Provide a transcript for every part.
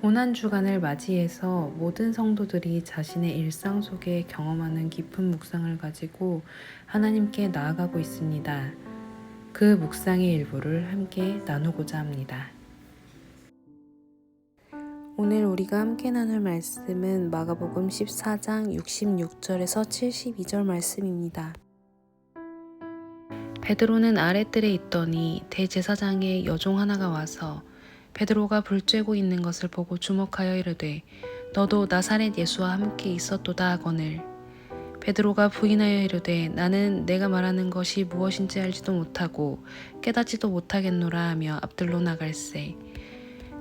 고난주간을 맞이해서 모든 성도들이 자신의 일상 속에 경험하는 깊은 묵상을 가지고 하나님께 나아가고 있습니다. 그 묵상의 일부를 함께 나누고자 합니다. 오늘 우리가 함께 나눌 말씀은 마가복음 14장 66절에서 72절 말씀입니다. 베드로는 아랫뜰에 있더니 대제사장의 여종 하나가 와서 베드로가 불 쬐고 있는 것을 보고 주목하여 이르되 너도 나사렛 예수와 함께 있었도다 하거늘. 베드로가 부인하여 이르되 나는 내가 말하는 것이 무엇인지 알지도 못하고 깨닫지도 못하겠노라 하며 앞들로 나갈새.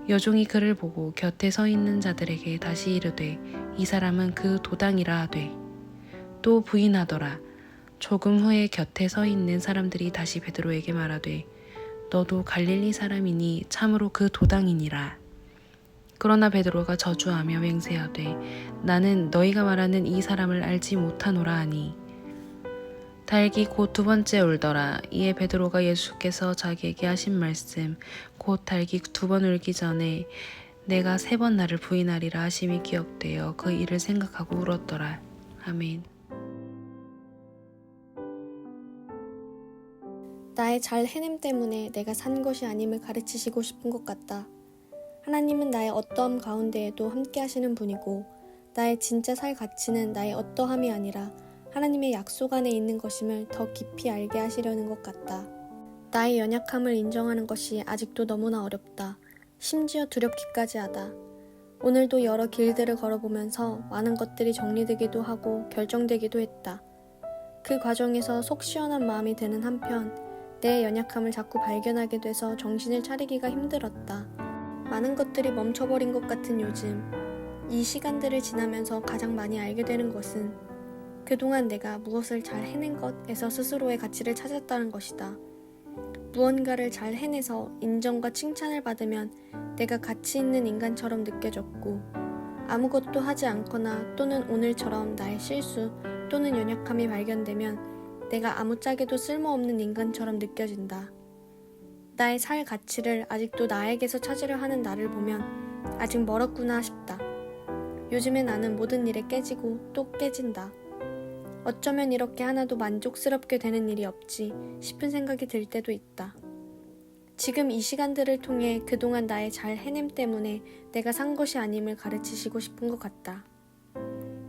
여종이 그를 보고 곁에 서 있는 자들에게 다시 이르되 이 사람은 그 도당이라 하되 또 부인하더라. 조금 후에 곁에 서 있는 사람들이 다시 베드로에게 말하되 너도 갈릴리 사람이니 참으로 그 도당이니라. 그러나 베드로가 저주하며 맹세하되 나는 너희가 말하는 이 사람을 알지 못하노라 하니 달기 곧 두 번째 울더라. 이에 베드로가 예수께서 자기에게 하신 말씀 곧 달기 두 번 울기 전에 내가 세 번 나를 부인하리라 하심이 기억되어 그 일을 생각하고 울었더라. 아멘. 나의 잘 해냄 때문에 내가 산 것이 아님을 가르치시고 싶은 것 같다. 하나님은 나의 어떠함 가운데에도 함께 하시는 분이고 나의 진짜 살 가치는 나의 어떠함이 아니라 하나님의 약속 안에 있는 것임을 더 깊이 알게 하시려는 것 같다. 나의 연약함을 인정하는 것이 아직도 너무나 어렵다. 심지어 두렵기까지 하다. 오늘도 여러 길들을 걸어보면서 많은 것들이 정리되기도 하고 결정되기도 했다. 그 과정에서 속 시원한 마음이 드는 한편 내 연약함을 자꾸 발견하게 돼서 정신을 차리기가 힘들었다. 많은 것들이 멈춰버린 것 같은 요즘, 이 시간들을 지나면서 가장 많이 알게 되는 것은 그동안 내가 무엇을 잘 해낸 것에서 스스로의 가치를 찾았다는 것이다. 무언가를 잘 해내서 인정과 칭찬을 받으면 내가 가치 있는 인간처럼 느껴졌고 아무것도 하지 않거나 또는 오늘처럼 나의 실수 또는 연약함이 발견되면 내가 아무짝에도 쓸모없는 인간처럼 느껴진다. 나의 살 가치를 아직도 나에게서 찾으려 하는 나를 보면 아직 멀었구나 싶다. 요즘에 나는 모든 일에 깨지고 또 깨진다. 어쩌면 이렇게 하나도 만족스럽게 되는 일이 없지 싶은 생각이 들 때도 있다. 지금 이 시간들을 통해 그동안 나의 잘 해냄 때문에 내가 산 것이 아님을 가르치시고 싶은 것 같다.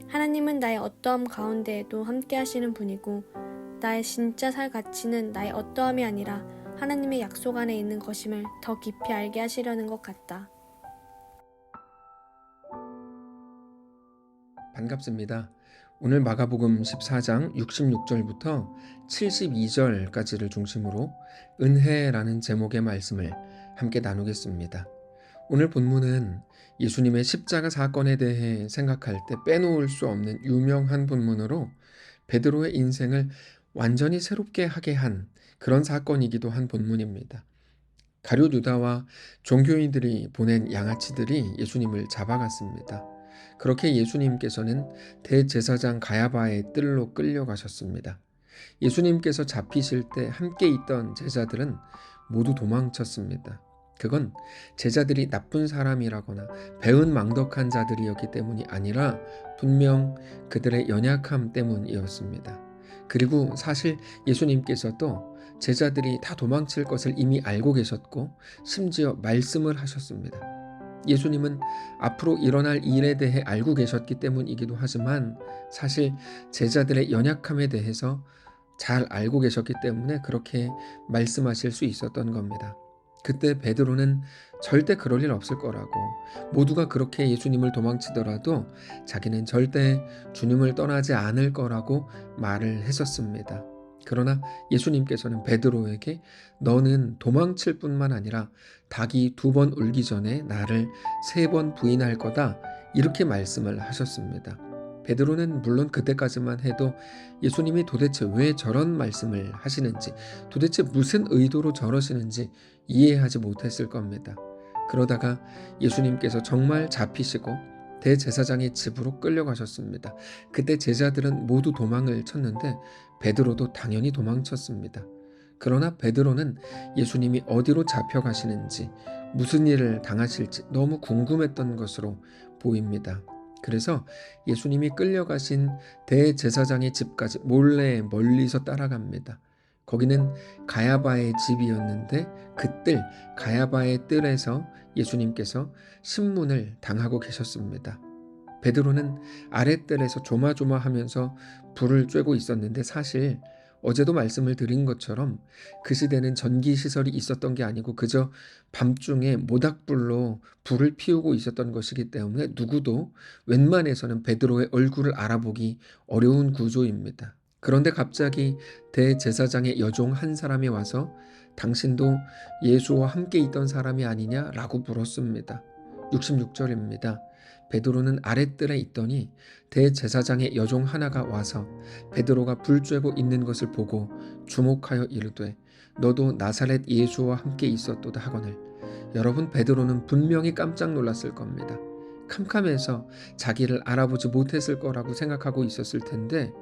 하나님은 나의 어떠함 가운데에도 함께 하시는 분이고 나의 진짜 살 가치는 나의 어떠함이 아니라 하나님의 약속 안에 있는 것임을 더 깊이 알게 하시려는 것 같다. 반갑습니다. 오늘 마가복음 14장 66절부터 72절까지를 중심으로 은혜라는 제목의 말씀을 함께 나누겠습니다. 오늘 본문은 예수님의 십자가 사건에 대해 생각할 때 빼놓을 수 없는 유명한 본문으로 베드로의 인생을 완전히 새롭게 하게 한 그런 사건이기도 한 본문입니다. 가룟 유다와 종교인들이 보낸 양아치들이 예수님을 잡아갔습니다. 그렇게 예수님께서는 대제사장 가야바의 뜰로 끌려가셨습니다. 예수님께서 잡히실 때 함께 있던 제자들은 모두 도망쳤습니다. 그건 제자들이 나쁜 사람이라거나 배은망덕한 자들이었기 때문이 아니라 분명 그들의 연약함 때문이었습니다. 그리고 사실 예수님께서도 제자들이 다 도망칠 것을 이미 알고 계셨고 심지어 말씀을 하셨습니다. 예수님은 앞으로 일어날 일에 대해 알고 계셨기 때문이기도 하지만 사실 제자들의 연약함에 대해서 잘 알고 계셨기 때문에 그렇게 말씀하실 수 있었던 겁니다. 그때 베드로는 절대 그럴 일 없을 거라고, 모두가 그렇게 예수님을 도망치더라도 자기는 절대 주님을 떠나지 않을 거라고 말을 했었습니다. 그러나 예수님께서는 베드로에게 너는 도망칠 뿐만 아니라 닭이 2번 울기 전에 나를 3번 부인할 거다, 이렇게 말씀을 하셨습니다. 베드로는 물론 그때까지만 해도 예수님이 도대체 왜 저런 말씀을 하시는지, 도대체 무슨 의도로 저러시는지 이해하지 못했을 겁니다. 그러다가 예수님께서 정말 잡히시고 대제사장의 집으로 끌려가셨습니다. 그때 제자들은 모두 도망을 쳤는데 베드로도 당연히 도망쳤습니다. 그러나 베드로는 예수님이 어디로 잡혀가시는지, 무슨 일을 당하실지 너무 궁금했던 것으로 보입니다. 그래서 예수님이 끌려가신 대제사장의 집까지 몰래 멀리서 따라갑니다. 거기는 가야바의 집이었는데 그 뜰, 가야바의 뜰에서 예수님께서 신문을 당하고 계셨습니다. 베드로는 아랫뜰에서 조마조마하면서 불을 쬐고 있었는데, 사실 어제도 말씀을 드린 것처럼 그 시대는 전기시설이 있었던 게 아니고 그저 밤중에 모닥불로 불을 피우고 있었던 것이기 때문에 누구도 웬만해서는 베드로의 얼굴을 알아보기 어려운 구조입니다. 그런데 갑자기 대제사장의 여종 한 사람이 와서 당신도 예수와 함께 있던 사람이 아니냐라고 물었습니다. 66절입니다. 베드로는 아랫뜰에 있더니 대제사장의 여종 하나가 와서 베드로가 불 쬐고 있는 것을 보고 주목하여 이르되 너도 나사렛 예수와 함께 있었도다 하거늘. 여러분, 베드로는 분명히 깜짝 놀랐을 겁니다. 캄캄해서 자기를 알아보지 못했을 거라고 생각하고 있었을 텐데,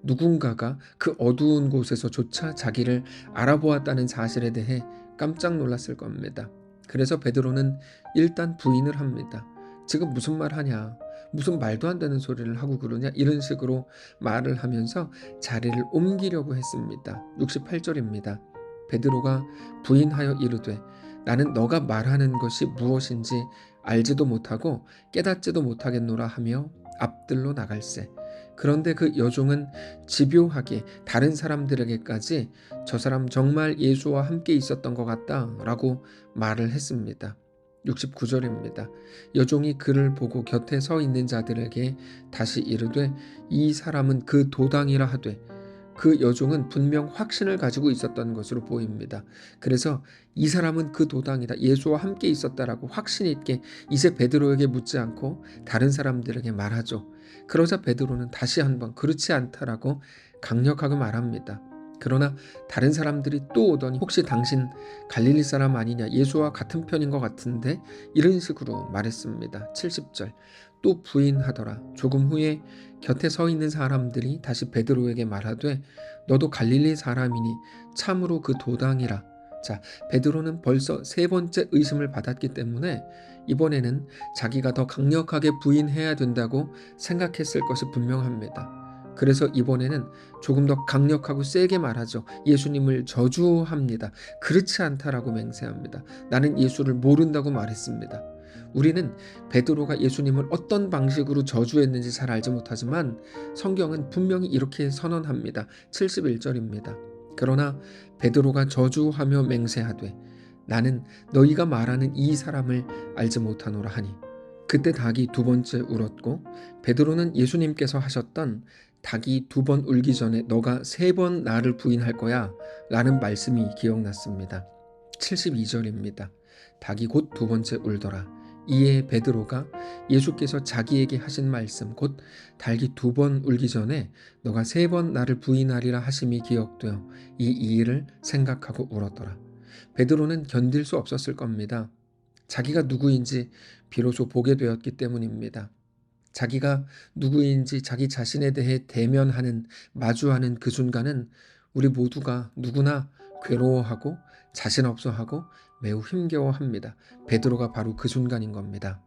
누군가가 그 어두운 곳에서조차 자기를 알아보았다는 사실에 대해 깜짝 놀랐을 겁니다. 그래서 베드로는 일단 부인을 합니다. 지금 무슨 말 하냐, 무슨 말도 안 되는 소리를 하고 그러냐, 이런 식으로 말을 하면서 자리를 옮기려고 했습니다. 68절입니다. 베드로가 부인하여 이르되 나는 너가 말하는 것이 무엇인지 알지도 못하고 깨닫지도 못하겠노라 하며 앞들로 나갈세. 그런데 그 여종은 집요하게 다른 사람들에게까지 저 사람 정말 예수와 함께 있었던 것 같다 라고 말을 했습니다. 69절입니다. 여종이 그를 보고 곁에 서 있는 자들에게 다시 이르되 이 사람은 그 도당이라 하되, 그 여종은 분명 확신을 가지고 있었던 것으로 보입니다. 그래서 이 사람은 그 도당이다, 예수와 함께 있었다라고 확신 있게 이제 베드로에게 묻지 않고 다른 사람들에게 말하죠. 그러자 베드로는 다시 한번 그렇지 않다라고 강력하게 말합니다. 그러나 다른 사람들이 또 오더니 혹시 당신 갈릴리 사람 아니냐, 예수와 같은 편인 것 같은데, 이런 식으로 말했습니다. 70절. 또 부인하더라. 조금 후에 곁에 서 있는 사람들이 다시 베드로에게 말하되 너도 갈릴리 사람이니 참으로 그 도당이라. 자, 베드로는 벌써 세 번째 의심을 받았기 때문에 이번에는 자기가 더 강력하게 부인해야 된다고 생각했을 것이 분명합니다. 그래서 이번에는 조금 더 강력하고 세게 말하죠. 예수님을 저주합니다. 그렇지 않다라고 맹세합니다. 나는 예수를 모른다고 말했습니다. 우리는 베드로가 예수님을 어떤 방식으로 저주했는지 잘 알지 못하지만 성경은 분명히 이렇게 선언합니다. 71절입니다. 그러나 베드로가 저주하며 맹세하되 나는 너희가 말하는 이 사람을 알지 못하노라 하니, 그때 닭이 두 번째 울었고 베드로는 예수님께서 하셨던 닭이 두 번 울기 전에 너가 세 번 나를 부인할 거야 라는 말씀이 기억났습니다. 72절입니다. 닭이 곧 두 번째 울더라. 이에 베드로가 예수께서 자기에게 하신 말씀, 곧 닭이 두 번 울기 전에 너가 세 번 나를 부인하리라 하심이 기억되어 이 일을 생각하고 울었더라. 베드로는 견딜 수 없었을 겁니다. 자기가 누구인지 비로소 보게 되었기 때문입니다. 자기가 누구인지 자기 자신에 대해 대면하는, 마주하는 그 순간은 우리 모두가 누구나 괴로워하고 자신 없어하고 매우 힘겨워합니다. 베드로가 바로 그 순간인 겁니다.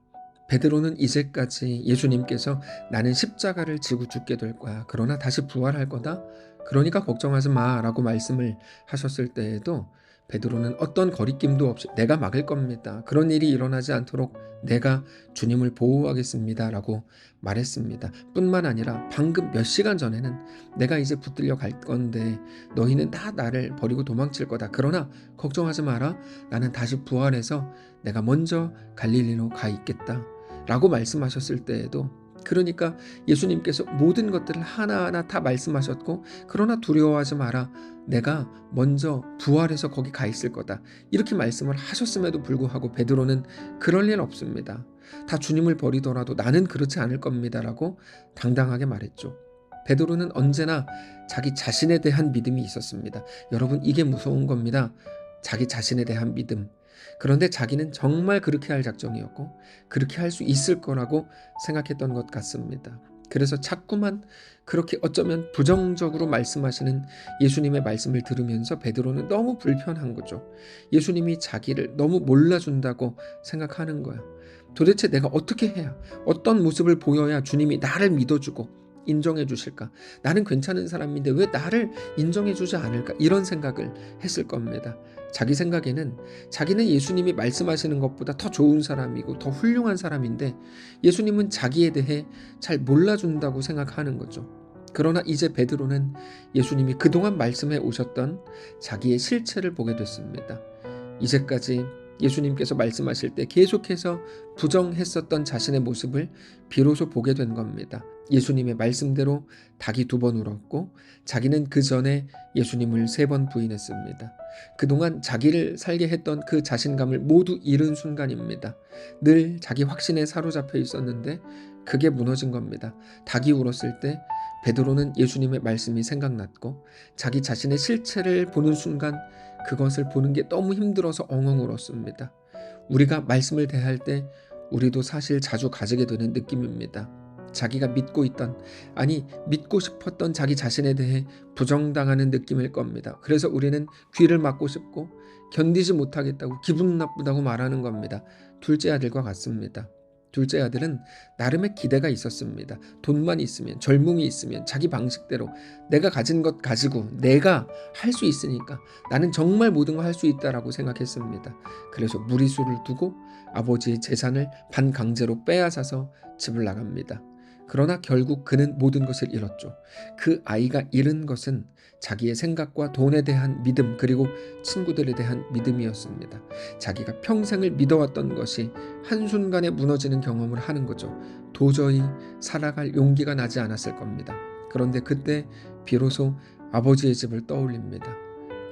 베드로는 이제까지 예수님께서 나는 십자가를 지고 죽게 될 거야, 그러나 다시 부활할 거다, 그러니까 걱정하지 마 라고 말씀을 하셨을 때에도 베드로는 어떤 거리낌도 없이 내가 막을 겁니다, 그런 일이 일어나지 않도록 내가 주님을 보호하겠습니다 라고 말했습니다. 뿐만 아니라 방금 몇 시간 전에는 내가 이제 붙들려 갈 건데 너희는 다 나를 버리고 도망칠 거다, 그러나 걱정하지 마라, 나는 다시 부활해서 내가 먼저 갈릴리로 가 있겠다 라고 말씀하셨을 때에도, 그러니까 예수님께서 모든 것들을 하나하나 다 말씀하셨고, 그러나 두려워하지 마라, 내가 먼저 부활해서 거기 가 있을 거다, 이렇게 말씀을 하셨음에도 불구하고 베드로는 그럴 일 없습니다, 다 주님을 버리더라도 나는 그렇지 않을 겁니다 라고 당당하게 말했죠. 베드로는 언제나 자기 자신에 대한 믿음이 있었습니다. 여러분, 이게 무서운 겁니다. 자기 자신에 대한 믿음. 그런데 자기는 정말 그렇게 할 작정이었고 그렇게 할 수 있을 거라고 생각했던 것 같습니다. 그래서 자꾸만 그렇게 어쩌면 부정적으로 말씀하시는 예수님의 말씀을 들으면서 베드로는 너무 불편한 거죠. 예수님이 자기를 너무 몰라준다고 생각하는 거예요. 도대체 내가 어떻게 해야, 어떤 모습을 보여야 주님이 나를 믿어주고 인정해 주실까? 나는 괜찮은 사람인데 왜 나를 인정해 주지 않을까? 이런 생각을 했을 겁니다. 자기 생각에는 자기는 예수님이 말씀하시는 것보다 더 좋은 사람이고 더 훌륭한 사람인데 예수님은 자기에 대해 잘 몰라준다고 생각하는 거죠. 그러나 이제 베드로는 예수님이 그동안 말씀해 오셨던 자기의 실체를 보게 됐습니다. 이제까지 예수님께서 말씀하실 때 계속해서 부정했었던 자신의 모습을 비로소 보게 된 겁니다. 예수님의 말씀대로 닭이 2번 울었고 자기는 그 전에 예수님을 3번 부인했습니다. 그동안 자기를 살게 했던 그 자신감을 모두 잃은 순간입니다. 늘 자기 확신에 사로잡혀 있었는데 그게 무너진 겁니다. 닭이 울었을 때 베드로는 예수님의 말씀이 생각났고 자기 자신의 실체를 보는 순간 그것을 보는 게 너무 힘들어서 엉엉 울었습니다. 우리가 말씀을 대할 때 우리도 사실 자주 가지게 되는 느낌입니다. 자기가 믿고 있던, 아니 믿고 싶었던 자기 자신에 대해 부정당하는 느낌일 겁니다. 그래서 우리는 귀를 막고 싶고 견디지 못하겠다고 기분 나쁘다고 말하는 겁니다. 둘째 아들과 같습니다. 둘째 아들은 나름의 기대가 있었습니다. 돈만 있으면, 젊음이 있으면 자기 방식대로 내가 가진 것 가지고 내가 할 수 있으니까 나는 정말 모든 걸 할 수 있다라고 생각했습니다. 그래서 무리수를 두고 아버지의 재산을 반강제로 빼앗아서 집을 나갑니다. 그러나 결국 그는 모든 것을 잃었죠. 그 아이가 잃은 것은 자기의 생각과 돈에 대한 믿음, 그리고 친구들에 대한 믿음이었습니다. 자기가 평생을 믿어왔던 것이 한순간에 무너지는 경험을 하는 거죠. 도저히 살아갈 용기가 나지 않았을 겁니다. 그런데 그때 비로소 아버지의 집을 떠올립니다.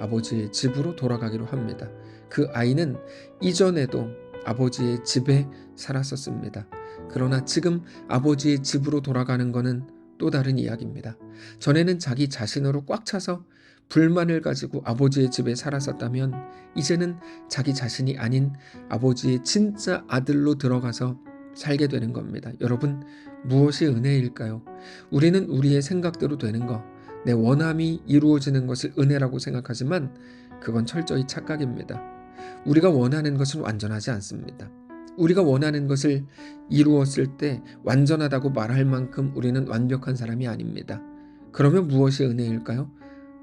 아버지의 집으로 돌아가기로 합니다. 그 아이는 이전에도 아버지의 집에 살았었습니다. 그러나 지금 아버지의 집으로 돌아가는 것은 또 다른 이야기입니다. 전에는 자기 자신으로 꽉 차서 불만을 가지고 아버지의 집에 살았었다면 이제는 자기 자신이 아닌 아버지의 진짜 아들로 들어가서 살게 되는 겁니다. 여러분, 무엇이 은혜일까요? 우리는 우리의 생각대로 되는 것, 내 원함이 이루어지는 것을 은혜라고 생각하지만 그건 철저히 착각입니다. 우리가 원하는 것은 완전하지 않습니다. 우리가 원하는 것을 이루었을 때 완전하다고 말할 만큼 우리는 완벽한 사람이 아닙니다. 그러면 무엇이 은혜일까요?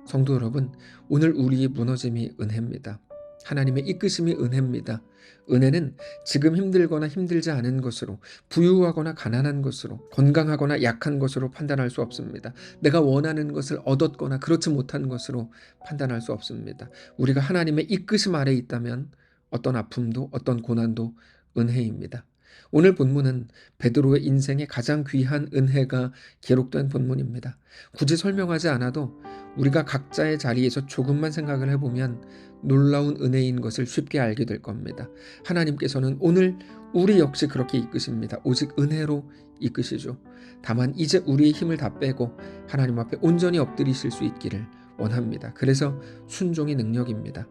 성도 여러분, 오늘 우리의 무너짐이 은혜입니다. 하나님의 이끄심이 은혜입니다. 은혜는 지금 힘들거나 힘들지 않은 것으로, 부유하거나 가난한 것으로, 건강하거나 약한 것으로 판단할 수 없습니다. 내가 원하는 것을 얻었거나 그렇지 못한 것으로 판단할 수 없습니다. 우리가 하나님의 이끄심 아래에 있다면 어떤 아픔도 어떤 고난도 은혜입니다. 오늘 본문은 베드로의 인생에 가장 귀한 은혜가 기록된 본문입니다. 굳이 설명하지 않아도 우리가 각자의 자리에서 조금만 생각을 해보면 놀라운 은혜인 것을 쉽게 알게 될 겁니다. 하나님께서는 오늘 우리 역시 그렇게 이끄십니다. 오직 은혜로 이끄시죠. 다만 이제 우리의 힘을 다 빼고 하나님 앞에 온전히 엎드리실 수 있기를 원합니다. 그래서 순종이 능력입니다.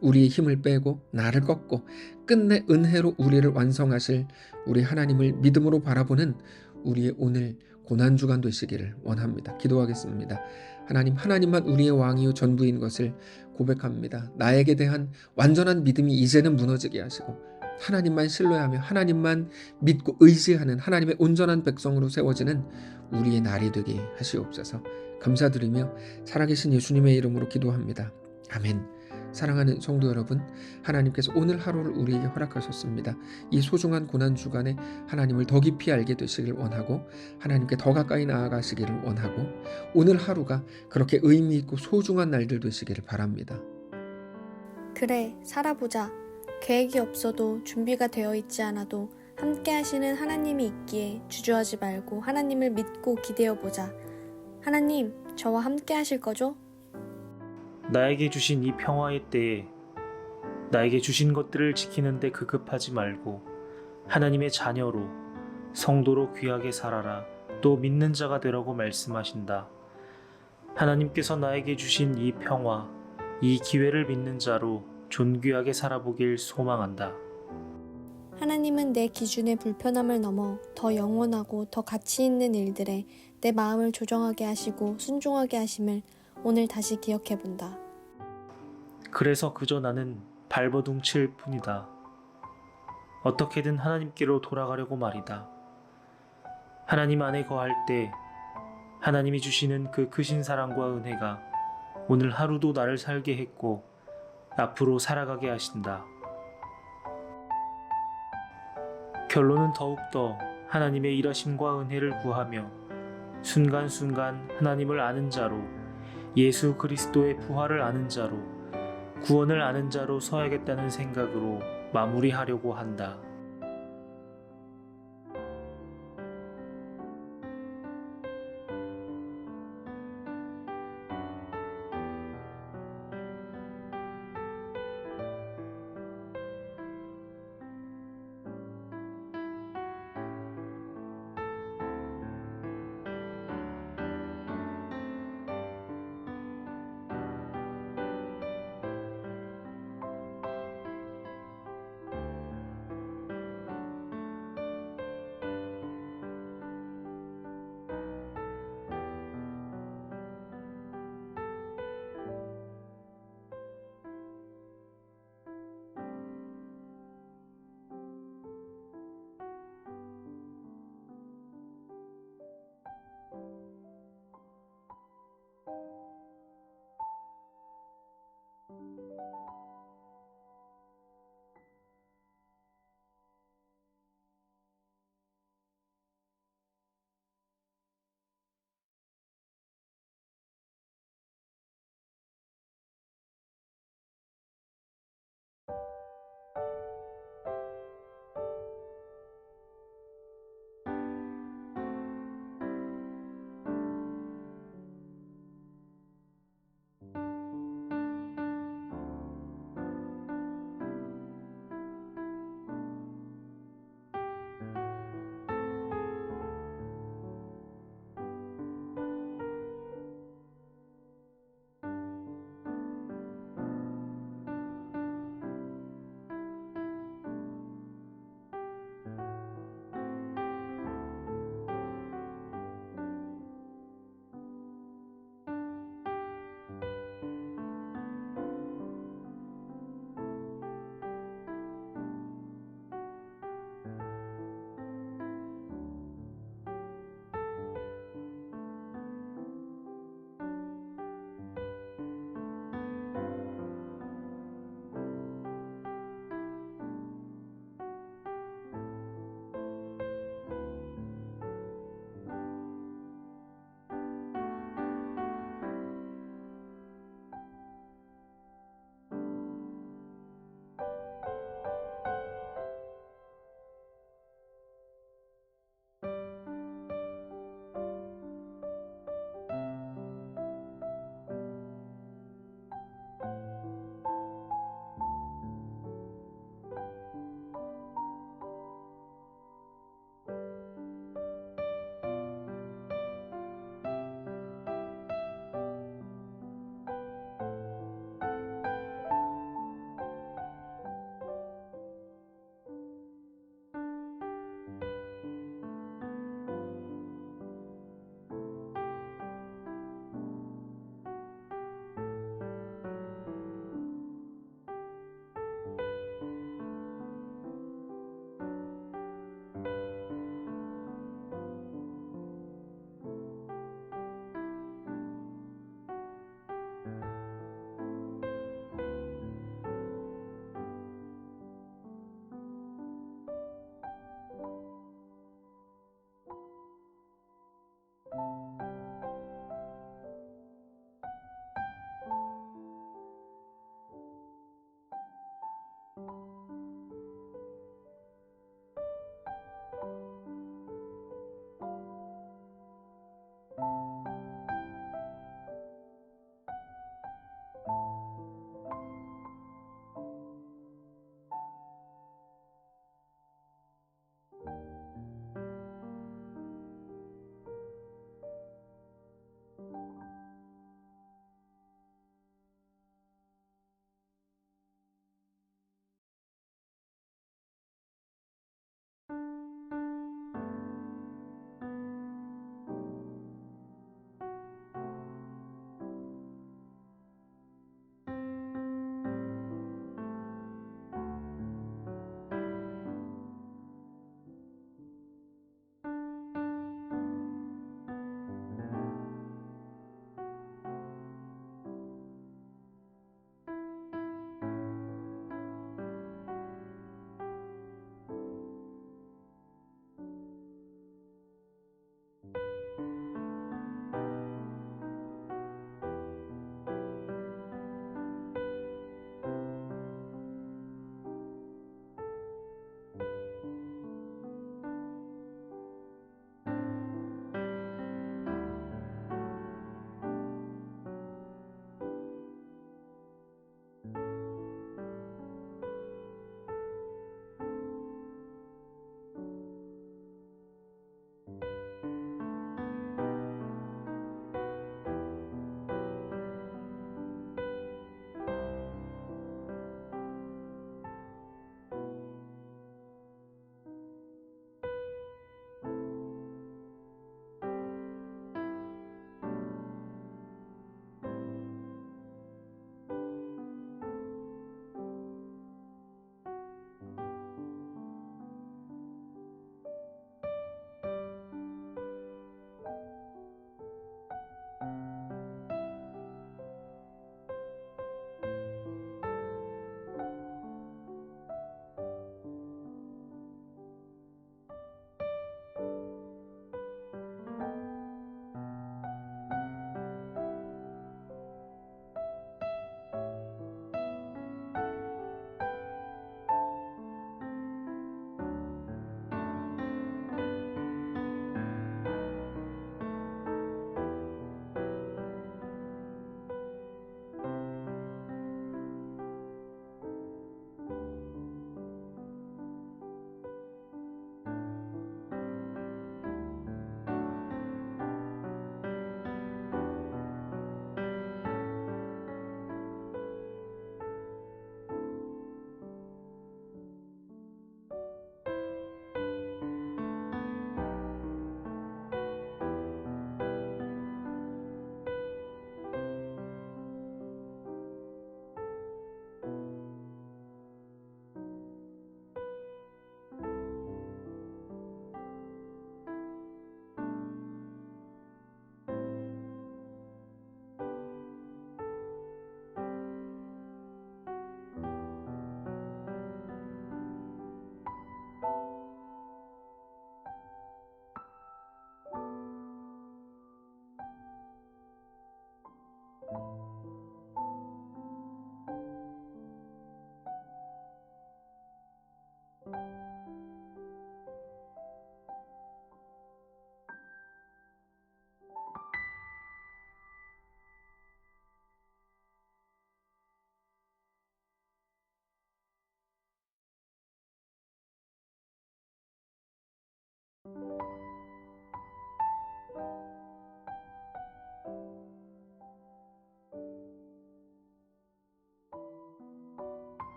우리의 힘을 빼고 나를 꺾고 끝내 은혜로 우리를 완성하실 우리 하나님을 믿음으로 바라보는 우리의 오늘 고난주간 되시기를 원합니다. 기도하겠습니다. 하나님, 하나님만 우리의 왕이요 전부인 것을 고백합니다. 나에게 대한 완전한 믿음이 이제는 무너지게 하시고 하나님만 신뢰하며 하나님만 믿고 의지하는 하나님의 온전한 백성으로 세워지는 우리의 날이 되게 하시옵소서. 감사드리며 살아계신 예수님의 이름으로 기도합니다. 아멘. 사랑하는 성도 여러분, 하나님께서 오늘 하루를 우리에게 허락하셨습니다. 이 소중한 고난주간에 하나님을 더 깊이 알게 되시길 원하고 하나님께 더 가까이 나아가시기를 원하고 오늘 하루가 그렇게 의미 있고 소중한 날들 되시기를 바랍니다. 그래, 살아보자. 계획이 없어도 준비가 되어 있지 않아도 함께 하시는 하나님이 있기에 주저하지 말고 하나님을 믿고 기대어 보자. 하나님, 저와 함께 하실 거죠? 나에게 주신 이 평화의 때에 나에게 주신 것들을 지키는데 급급하지 말고 하나님의 자녀로 성도로 귀하게 살아라. 또 믿는 자가 되라고 말씀하신다. 하나님께서 나에게 주신 이 평화, 이 기회를 믿는 자로 존귀하게 살아보길 소망한다. 하나님은 내 기준의 불편함을 넘어 더 영원하고 더 가치 있는 일들에 내 마음을 조정하게 하시고 순종하게 하심을 오늘 다시 기억해 본다. 그래서 그저 나는 발버둥칠 뿐이다. 어떻게든 하나님께로 돌아가려고 말이다. 하나님 안에 거할 때 하나님이 주시는 그 크신 사랑과 은혜가 오늘 하루도 나를 살게 했고 앞으로 살아가게 하신다. 결론은 더욱더 하나님의 일하심과 은혜를 구하며 순간순간 하나님을 아는 자로, 예수 그리스도의 부활을 아는 자로, 구원을 아는 자로 서야겠다는 생각으로 마무리하려고 한다.